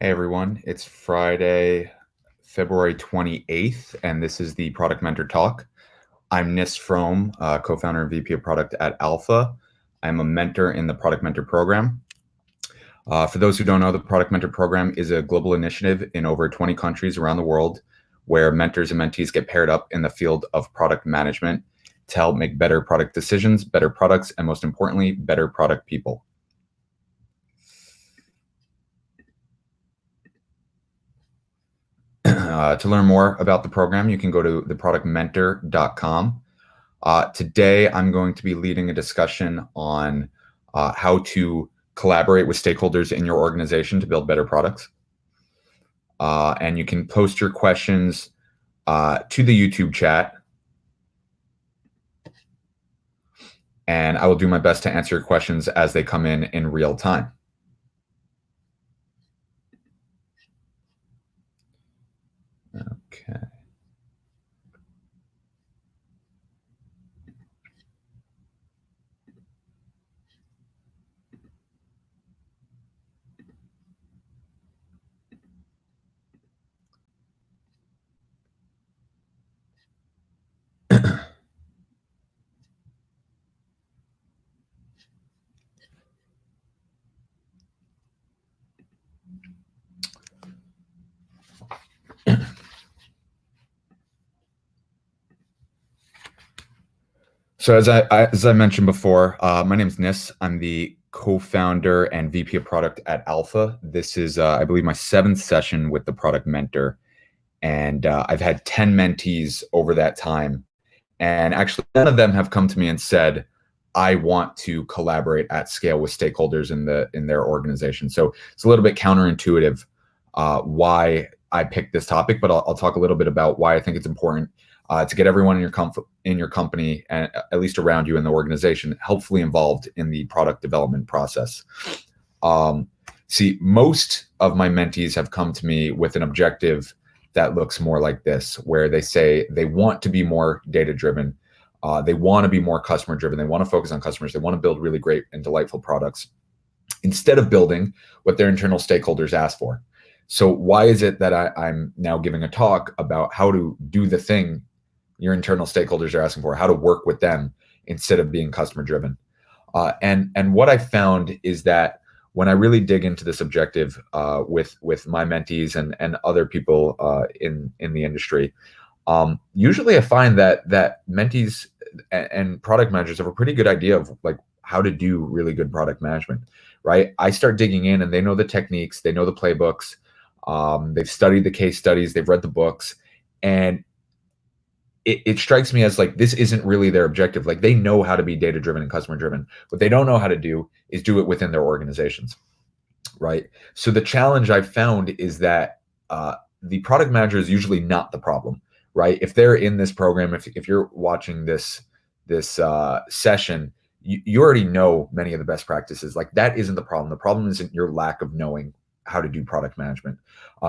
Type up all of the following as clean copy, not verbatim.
Hey everyone, it's Friday, February 28th, and this is the Product Mentor Talk. I'm Nis Frome, co-founder and VP of Product at Alpha. I'm a mentor in the Product Mentor program. For those who don't know, the Product Mentor program is a global initiative in over 20 countries around the world where mentors and mentees get paired up in the field of product management to help make better product decisions, better products, and most importantly, better product people. To learn more about the program, you can go to theproductmentor.com. Today, I'm going to be leading a discussion on how to collaborate with stakeholders in your organization to build better products. And you can post your questions to the YouTube chat. And I will do my best to answer your questions as they come in real time. Okay. So as I mentioned before, my name is Nis. I'm the co-founder and VP of Product at Alpha. This is, I believe, my 7th session with the Product Mentor. And I've had 10 mentees over that time. And actually, none of them have come to me and said, I want to collaborate at scale with stakeholders in their organization. So it's a little bit counterintuitive why I picked this topic, but I'll talk a little bit about why I think it's important to get everyone in your company, and at least around you in the organization, helpfully involved in the product development process. See, most of my mentees have come to me with an objective that looks more like this, where they say they want to be more data-driven. They want to be more customer-driven. They want to focus on customers. They want to build really great and delightful products instead of building what their internal stakeholders ask for. So why is it that I'm now giving a talk about how to do the thing your internal stakeholders are asking for, how to work with them instead of being customer-driven? And what I found is that when I really dig into this objective with my mentees and other people in the industry, usually I find that mentees and product managers have a pretty good idea of like how to do really good product management, right? I start digging in and they know the techniques, they know the playbooks, they've studied the case studies, they've read the books, and it strikes me as like this isn't really their objective. Like they know how to be data-driven and customer-driven. What they don't know how to do is do it within their organizations, right? So the challenge I've found is that the product manager is usually not the problem, right? If they're in this program, if you're watching this session, you already know many of the best practices. Like that isn't the problem. The problem isn't your lack of knowing how to do product management.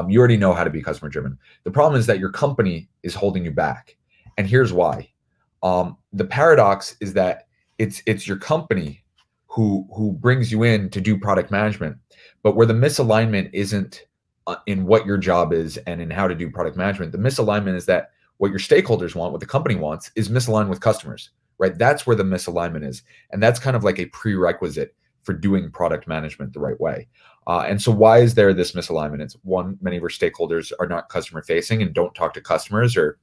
You already know how to be customer-driven. The problem is that your company is holding you back. And here's why. The paradox is that it's your company who brings you in to do product management, but where the misalignment isn't in what your job is and in how to do product management. The misalignment is that what your stakeholders want, what the company wants, is misaligned with customers, right? That's where the misalignment is. And that's kind of like a prerequisite for doing product management the right way. And so why is there this misalignment? It's one, many of our stakeholders are not customer facing and don't talk to customers, or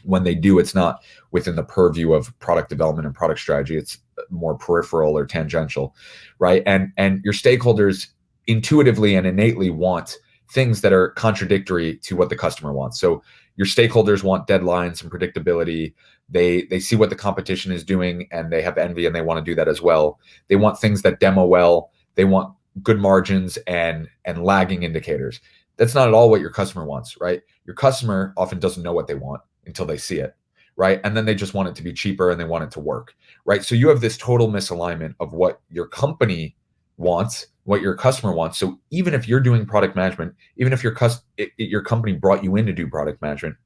when they do, it's not within the purview of product development and product strategy. It's more peripheral or tangential, right? And your stakeholders intuitively and innately want things that are contradictory to what the customer wants. So your stakeholders want deadlines and predictability. They see what the competition is doing and they have envy and they want to do that as well. They want things that demo well. They want good margins and lagging indicators. That's not at all what your customer wants, right? Your customer often doesn't know what they want until they see it, right? And then they just want it to be cheaper and they want it to work, right? So you have this total misalignment of what your company wants, what your customer wants. So even if you're doing product management, even if your company brought you in to do product management,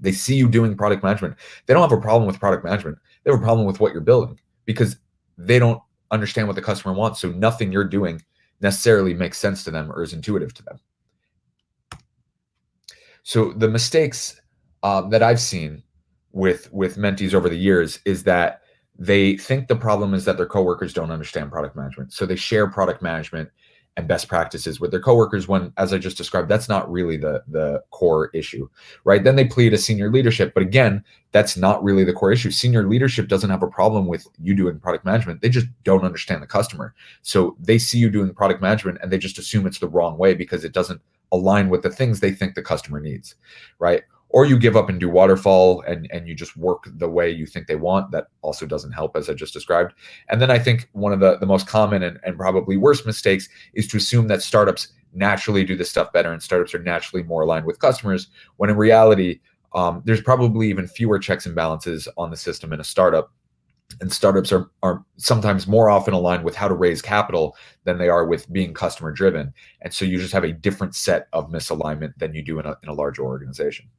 they see you doing product management, they don't have a problem with product management. They have a problem with what you're building because they don't understand what the customer wants. So nothing you're doing necessarily makes sense to them or is intuitive to them. So the mistakes that I've seen with mentees over the years is that they think the problem is that their coworkers don't understand product management. So they share product management and best practices with their coworkers when, as I just described, that's not really the core issue, right? Then they plead to senior leadership, but again, that's not really the core issue. Senior leadership doesn't have a problem with you doing product management. They just don't understand the customer. So they see you doing product management and they just assume it's the wrong way because it doesn't align with the things they think the customer needs, right? Or you give up and do waterfall and you just work the way you think they want. That also doesn't help, as I just described. And then I think one of the most common and probably worst mistakes is to assume that startups naturally do this stuff better and startups are naturally more aligned with customers, when in reality, there's probably even fewer checks and balances on the system in a startup. And startups are sometimes more often aligned with how to raise capital than they are with being customer driven. And so you just have a different set of misalignment than you do in a larger organization.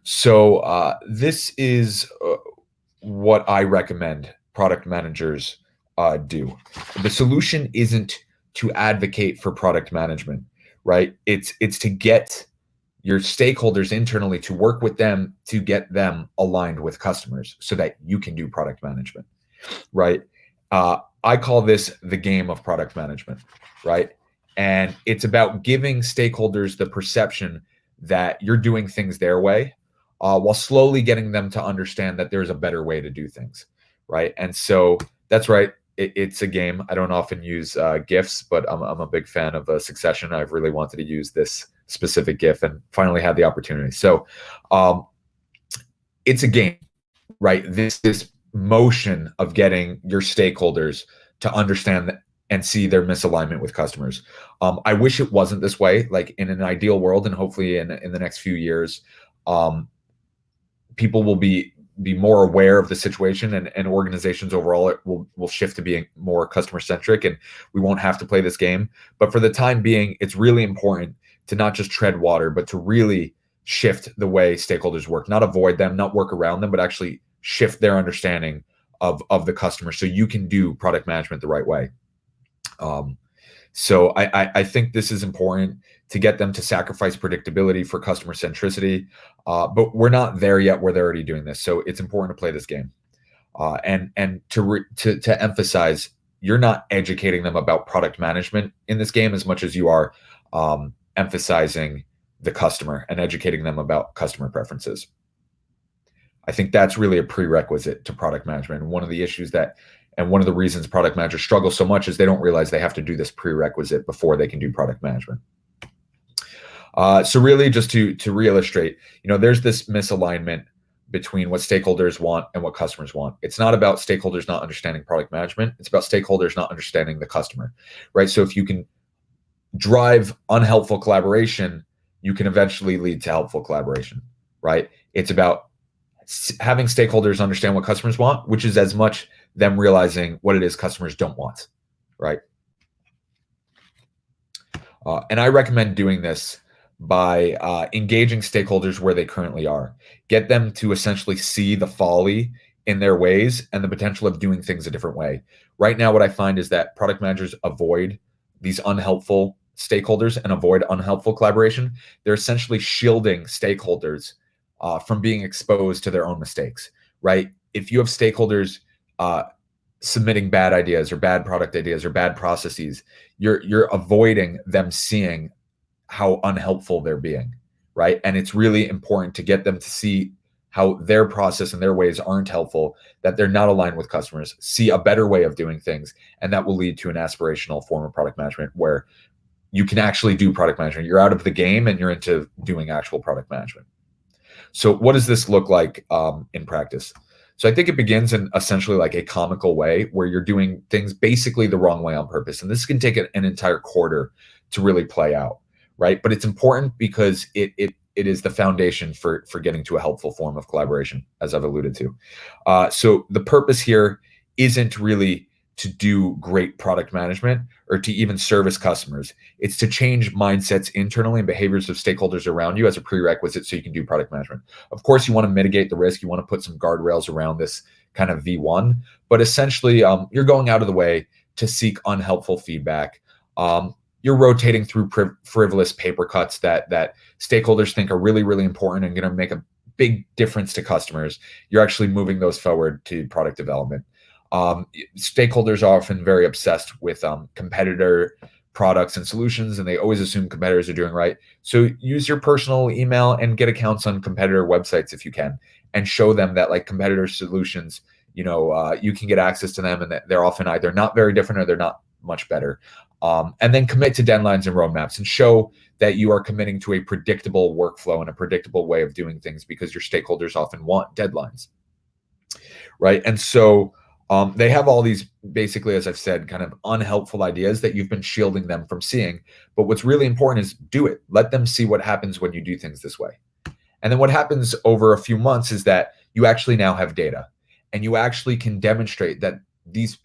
So this is what I recommend product managers do. The solution isn't to advocate for product management, right? It's to get your stakeholders internally to work with them to get them aligned with customers so that you can do product management, right? I call this the game of product management, right? And it's about giving stakeholders the perception that you're doing things their way, while slowly getting them to understand that there's a better way to do things, right? And so that's right. It's a game. I don't often use GIFs, but I'm a big fan of Succession. I've really wanted to use this specific GIF and finally had the opportunity. So it's a game, right? This motion of getting your stakeholders to understand and see their misalignment with customers. I wish it wasn't this way. Like in an ideal world, and hopefully in the next few years, people will be more aware of the situation, and organizations overall will shift to being more customer centric, and we won't have to play this game. But for the time being, it's really important to not just tread water, but to really shift the way stakeholders work, not avoid them, not work around them, but actually shift their understanding of the customer so you can do product management the right way. So I think this is important to get them to sacrifice predictability for customer centricity, but we're not there yet where they're already doing this. So it's important to play this game, and to emphasize, you're not educating them about product management in this game as much as you are emphasizing the customer and educating them about customer preferences. I think that's really a prerequisite to product management. And one of the issues and one of the reasons product managers struggle so much is they don't realize they have to do this prerequisite before they can do product management. So really, just to reillustrate, there's this misalignment between what stakeholders want and what customers want. It's not about stakeholders not understanding product management. It's about stakeholders not understanding the customer, right? So if you can drive unhelpful collaboration, you can eventually lead to helpful collaboration, right? It's about having stakeholders understand what customers want, which is as much them realizing what it is customers don't want, right? And I recommend doing this by engaging stakeholders where they currently are. Get them to essentially see the folly in their ways and the potential of doing things a different way. Right now, what I find is that product managers avoid these unhelpful stakeholders and avoid unhelpful collaboration. They're essentially shielding stakeholders from being exposed to their own mistakes, right? If you have stakeholders submitting bad ideas or bad product ideas or bad processes, you're avoiding them seeing how unhelpful they're being, right? And it's really important to get them to see how their process and their ways aren't helpful, that they're not aligned with customers, see a better way of doing things, and that will lead to an aspirational form of product management where you can actually do product management. You're out of the game and you're into doing actual product management. So what does this look like in practice? So I think it begins in essentially like a comical way where you're doing things basically the wrong way on purpose. And this can take an entire quarter to really play out, right? But it's important because it is the foundation for getting to a helpful form of collaboration, as I've alluded to. So the purpose here isn't really to do great product management or to even service customers. It's to change mindsets internally and behaviors of stakeholders around you as a prerequisite so you can do product management. Of course, you want to mitigate the risk. You want to put some guardrails around this kind of V1, but essentially you're going out of the way to seek unhelpful feedback. you're rotating through frivolous paper cuts that stakeholders think are really, really important and going to make a big difference to customers. You're actually moving those forward to product development. Stakeholders are often very obsessed with competitor products and solutions, and they always assume competitors are doing right. So use your personal email and get accounts on competitor websites if you can, and show them that like competitor solutions, you can get access to them, and that they're often either not very different or they're not much better. And then commit to deadlines and roadmaps, and show that you are committing to a predictable workflow and a predictable way of doing things, because your stakeholders often want deadlines, right? And so they have all these, basically, as I've said, kind of unhelpful ideas that you've been shielding them from seeing. But what's really important is do it. Let them see what happens when you do things this way. And then what happens over a few months is that you actually now have data, and you actually can demonstrate that these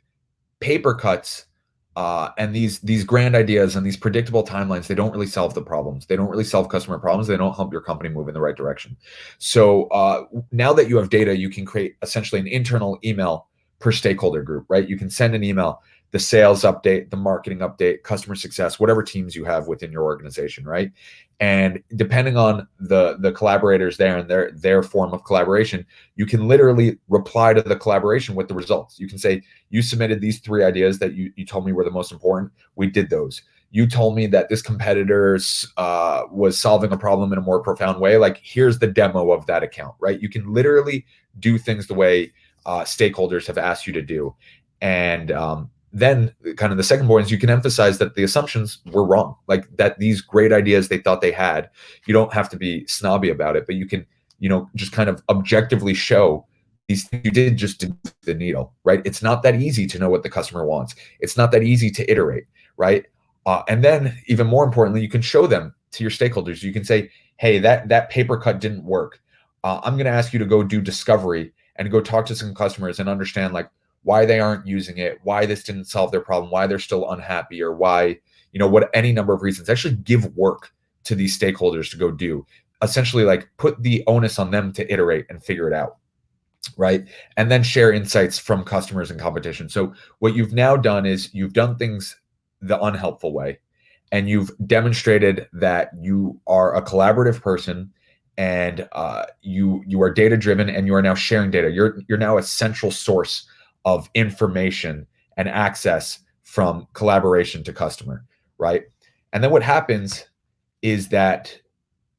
paper cuts and these grand ideas and these predictable timelines, they don't really solve the problems. They don't really solve customer problems. They don't help your company move in the right direction. So now that you have data, you can create essentially an internal email per stakeholder group, right? You can send an email, the sales update, the marketing update, customer success, whatever teams you have within your organization, right? And depending on the collaborators there and their form of collaboration, you can literally reply to the collaboration with the results. You can say, you submitted these 3 ideas that you told me were the most important. We did those. You told me that this competitor's was solving a problem in a more profound way. Like, here's the demo of that account, right? You can literally do things the way stakeholders have asked you to do. And then kind of the second point is you can emphasize that the assumptions were wrong, like that these great ideas they thought they had. You don't have to be snobby about it, but you can, just kind of objectively show these things you did just move the needle, right? It's not that easy to know what the customer wants. It's not that easy to iterate, right? And then even more importantly, you can show them to your stakeholders. You can say, hey, that paper cut didn't work. I'm going to ask you to go do discovery and go talk to some customers and understand like why they aren't using it, why this didn't solve their problem, why they're still unhappy, or why, what any number of reasons. Actually give work to these stakeholders to go do. Essentially, like, put the onus on them to iterate and figure it out, right? And then share insights from customers and competition. So what you've now done is you've done things the unhelpful way, and you've demonstrated that you are a collaborative person, and you are data driven, and you are now sharing data. You're now a central source of information and access from collaboration to customer, right? And then what happens is that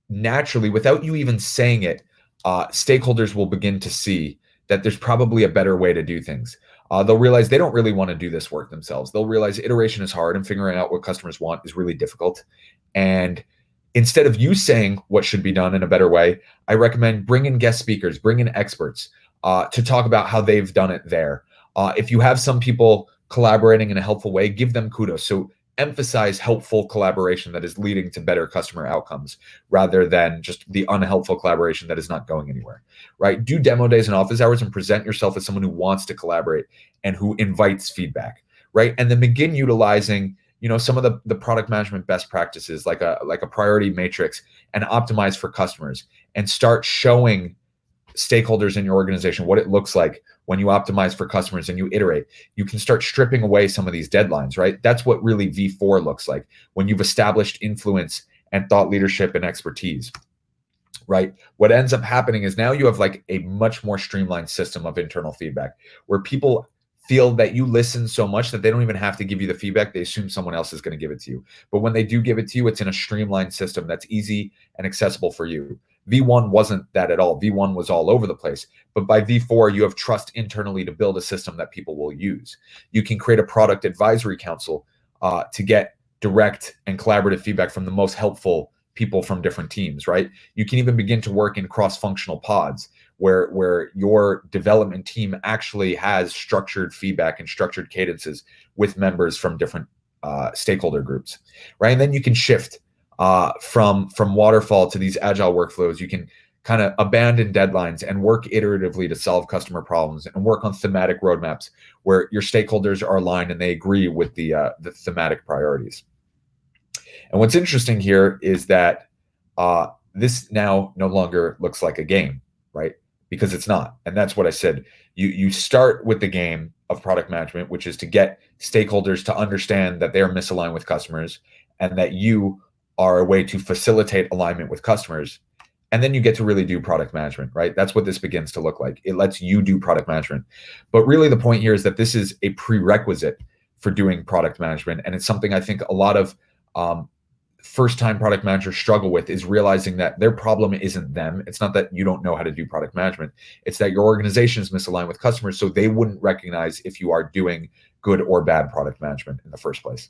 naturally, without you even saying it, stakeholders will begin to see that there's probably a better way to do things. They'll realize they don't really want to do this work themselves. They'll realize iteration is hard, and figuring out what customers want is really difficult. And instead of you saying what should be done in a better way, I recommend bring in guest speakers, bring in experts to talk about how they've done it there. If you have some people collaborating in a helpful way, give them kudos. So emphasize helpful collaboration that is leading to better customer outcomes, rather than just the unhelpful collaboration that is not going anywhere, right? Do demo days and office hours and present yourself as someone who wants to collaborate and who invites feedback, right? And then begin utilizing some of the product management best practices, like a priority matrix, and optimize for customers, and start showing stakeholders in your organization what it looks like when you optimize for customers and you iterate. You can start stripping away some of these deadlines, right? That's what really V4 looks like when you've established influence and thought leadership and expertise, right? What ends up happening is now you have like a much more streamlined system of internal feedback, where people feel that you listen so much that they don't even have to give you the feedback. They assume someone else is going to give it to you. But when they do give it to you, it's in a streamlined system that's easy and accessible for you. V1 wasn't that at all. V1 was all over the place. But by V4, you have trust internally to build a system that people will use. You can create a product advisory council to get direct and collaborative feedback from the most helpful people from different teams, right? You can even begin to work in cross-functional pods where your development team actually has structured feedback and structured cadences with members from different stakeholder groups, right? And then you can shift from waterfall to these agile workflows. You can kind of abandon deadlines and work iteratively to solve customer problems, and work on thematic roadmaps where your stakeholders are aligned and they agree with the thematic priorities. And what's interesting here is that this now no longer looks like a game, right? Because it's not. And that's what I said. You start with the game of product management, which is to get stakeholders to understand that they're misaligned with customers, and that you are a way to facilitate alignment with customers. And then you get to really do product management, right? That's what this begins to look like. It lets you do product management. But really the point here is that this is a prerequisite for doing product management. And it's something I think a lot of first-time product managers struggle with, is realizing that their problem isn't them. It's not that you don't know how to do product management. It's that your organization is misaligned with customers, so they wouldn't recognize if you are doing good or bad product management in the first place.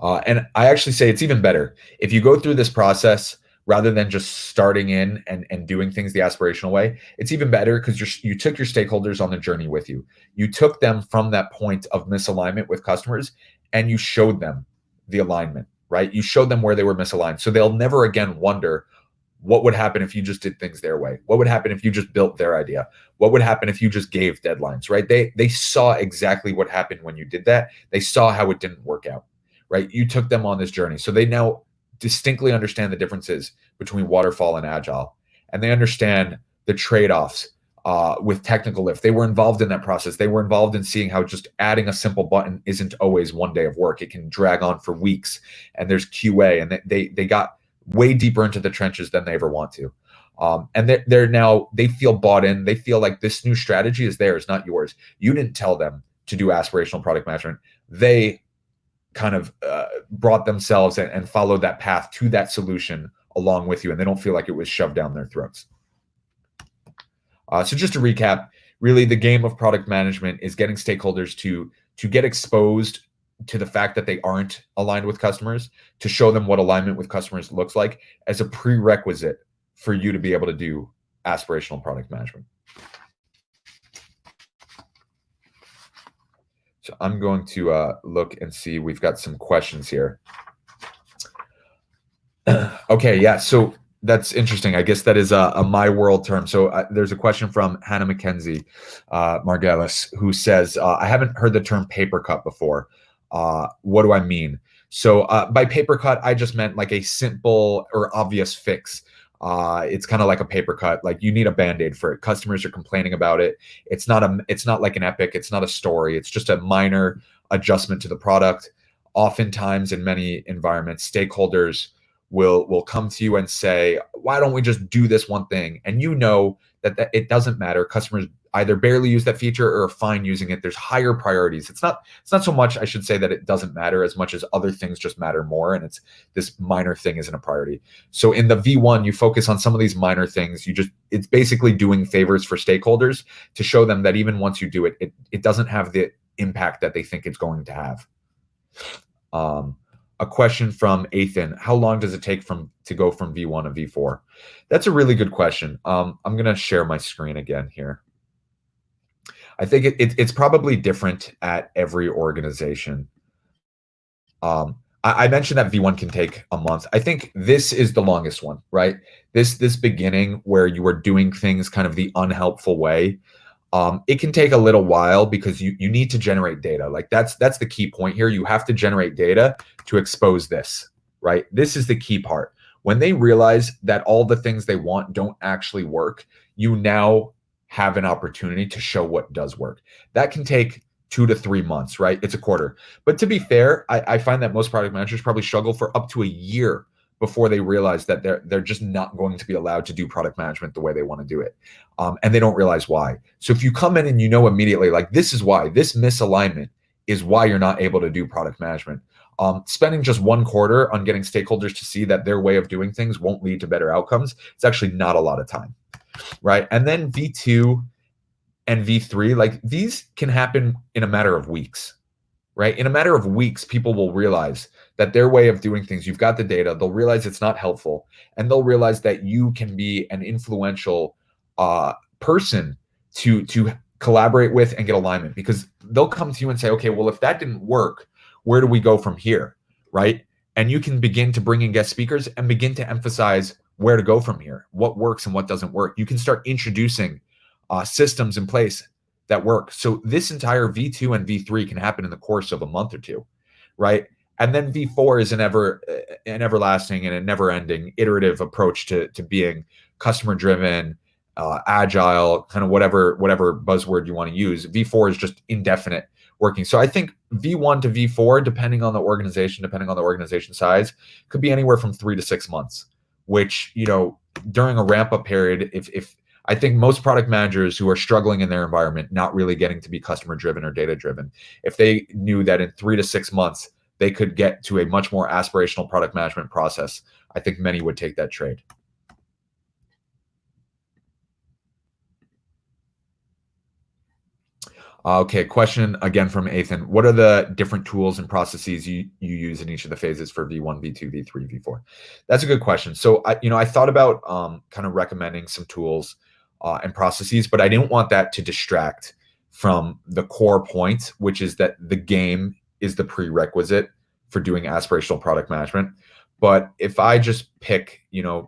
And I actually say it's even better if you go through this process rather than just starting in and doing things the aspirational way. It's even better because you took your stakeholders on the journey with you. You took them from that point of misalignment with customers and you showed them the alignment, right? You showed them where they were misaligned. So they'll never again wonder what would happen if you just did things their way. What would happen if you just built their idea? What would happen if you just gave deadlines, right? They saw exactly what happened when you did that. They saw how it didn't work out, right? You took them on this journey. So they now distinctly understand the differences between waterfall and agile. And they understand the trade-offs with technical lift. They were involved in that process. They were involved in seeing how just adding a simple button isn't always one day of work. It can drag on for weeks, and there's QA, and they got way deeper into the trenches than they ever want to. And they're now, they feel bought in. They feel like this new strategy is theirs, not yours. You didn't tell them to do aspirational product management. They kind of brought themselves and followed that path to that solution along with you, and they don't feel like it was shoved down their throats. So just to recap, really the game of product management is getting stakeholders to get exposed to the fact that they aren't aligned with customers, to show them what alignment with customers looks like as a prerequisite for you to be able to do aspirational product management. So I'm going to look and see, we've got some questions here. Okay, yeah, so that's interesting. I guess that is a my world term. So there's a question from Hannah McKenzie Margelis, who says, I haven't heard the term paper cut before. What do I mean? So by paper cut, I just meant like a simple or obvious fix. It's kind of like a paper cut, like you need a Band-Aid for it. Customers are complaining about it. It's not like an epic. It's not a story. It's just a minor adjustment to the product. Oftentimes in many environments, stakeholders will come to you and say, why don't we just do this one thing? And you know that it doesn't matter. Customers either barely use that feature or are fine using it. There's higher priorities. It's not so much, I should say, that it doesn't matter as much as other things just matter more. And it's this minor thing isn't a priority. So in the V1, you focus on some of these minor things. It's basically doing favors for stakeholders to show them that even once you do it, it doesn't have the impact that they think it's going to have. A question from Ethan: how long does it take to go from V1 to V4? That's a really good question. I'm going to share my screen again here. I think it's probably different at every organization. I mentioned that V1 can take a month. I think this is the longest one, right? This beginning where you are doing things kind of the unhelpful way. It can take a little while because you need to generate data. Like that's the key point here. You have to generate data to expose this, right? This is the key part. When they realize that all the things they want don't actually work, you now have an opportunity to show what does work. That can take 2 to 3 months, right? It's a quarter. But to be fair, I find that most product managers probably struggle for up to a year before they realize that they're just not going to be allowed to do product management the way they want to do it. And they don't realize why. So if you come in and you know immediately, like, this is why, this misalignment is why you're not able to do product management. Spending just 1 quarter on getting stakeholders to see that their way of doing things won't lead to better outcomes, it's actually not a lot of time, right? And then V2 and V3, like, these can happen in a matter of weeks, right? In a matter of weeks, people will realize that their way of doing things, you've got the data, they'll realize it's not helpful, and they'll realize that you can be an influential person to collaborate with and get alignment, because they'll come to you and say, okay, well, if that didn't work, where do we go from here, right? And you can begin to bring in guest speakers and begin to emphasize where to go from here, what works and what doesn't work. You can start introducing systems in place that work. So this entire V2 and V3 can happen in the course of a month or two, right? And then V4 is an everlasting and a never-ending iterative approach to being customer-driven, agile, kind of whatever buzzword you want to use. V4 is just indefinite, working. So I think V1 to V4, depending on the organization size, could be anywhere from 3 to 6 months, which, during a ramp up period, if I think most product managers who are struggling in their environment, not really getting to be customer driven or data driven, if they knew that in 3 to 6 months, they could get to a much more aspirational product management process, I think many would take that trade. Okay, question again from Ethan. What are the different tools and processes you use in each of the phases for V1, V2, V3, V4? That's a good question. So I thought about kind of recommending some tools and processes, but I didn't want that to distract from the core point, which is that the game is the prerequisite for doing aspirational product management. But if I just pick,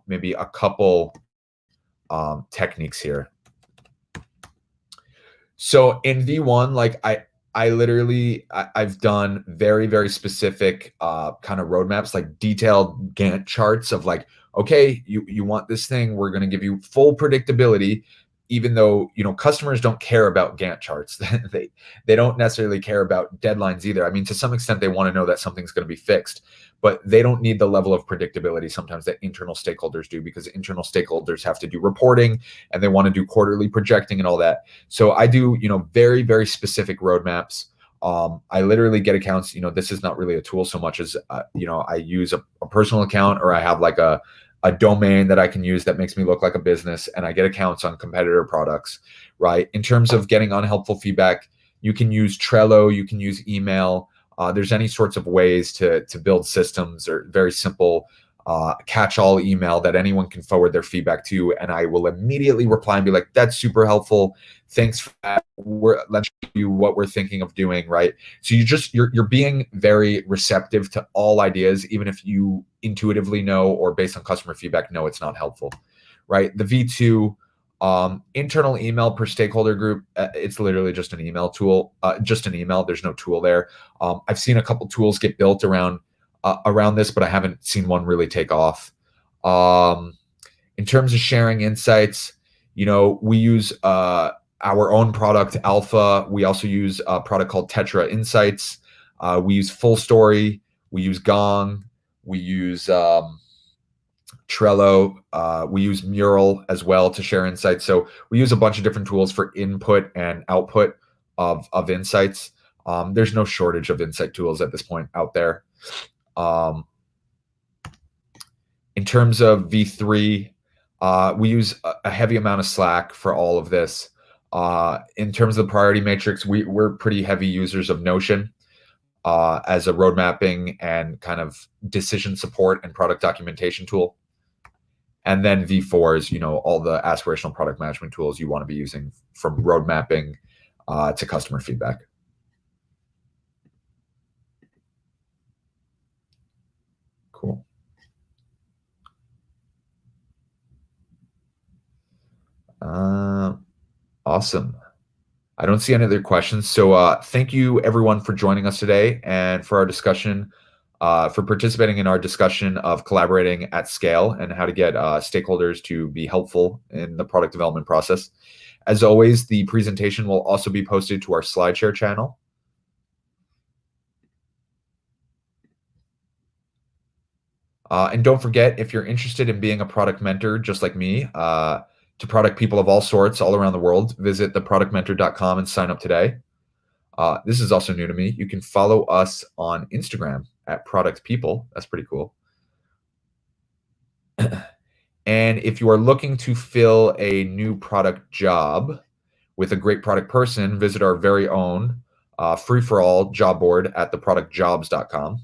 maybe a couple techniques here. So in V1, like I've done very, very specific kind of roadmaps, like detailed Gantt charts of like, okay, you want this thing, we're going to give you full predictability, even though, customers don't care about Gantt charts. They don't necessarily care about deadlines either. I mean, to some extent, they want to know that something's going to be fixed, but they don't need the level of predictability sometimes that internal stakeholders do, because internal stakeholders have to do reporting and they want to do quarterly projecting and all that. So I do, very, very specific roadmaps. I literally get accounts, this is not really a tool so much as, I use a personal account, or I have like a domain that I can use that makes me look like a business, and I get accounts on competitor products, right? In terms of getting unhelpful feedback, you can use Trello, you can use email. There's any sorts of ways to build systems, or very simple catch-all email that anyone can forward their feedback to, and I will immediately reply and be like, that's super helpful. Thanks for that. Let's show you what we're thinking of doing, right? So you're being very receptive to all ideas, even if you intuitively know, or based on customer feedback, know it's not helpful, right? The V2, internal email per stakeholder group, it's literally just an email tool, just an email. There's no tool there. I've seen a couple tools get built around this, but I haven't seen one really take off. In terms of sharing insights, we use our own product, Alpha. We also use a product called Tetra Insights. We use Full Story. We use Gong. We use Trello. We use Mural as well to share insights. So we use a bunch of different tools for input and output of insights. There's no shortage of insight tools at this point out there. In terms of V3, we use a heavy amount of Slack for all of this. In terms of the priority matrix, we're pretty heavy users of Notion as a road mapping and kind of decision support and product documentation tool. And then V4 is, all the aspirational product management tools you want to be using, from road mapping to customer feedback. Cool. Awesome. I don't see any other questions. So thank you everyone for joining us today, and for our discussion, for participating in our discussion of collaborating at scale and how to get stakeholders to be helpful in the product development process. As always, the presentation will also be posted to our SlideShare channel. And don't forget, if you're interested in being a product mentor just like me, to product people of all sorts all around the world, visit theproductmentor.com and sign up today. This is also new to me. You can follow us on Instagram at Product People. That's pretty cool. And if you are looking to fill a new product job with a great product person, visit our very own free-for-all job board at theproductjobs.com.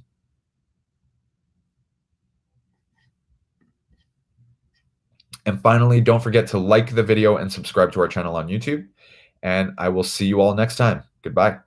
And finally, don't forget to like the video and subscribe to our channel on YouTube. And I will see you all next time. Goodbye.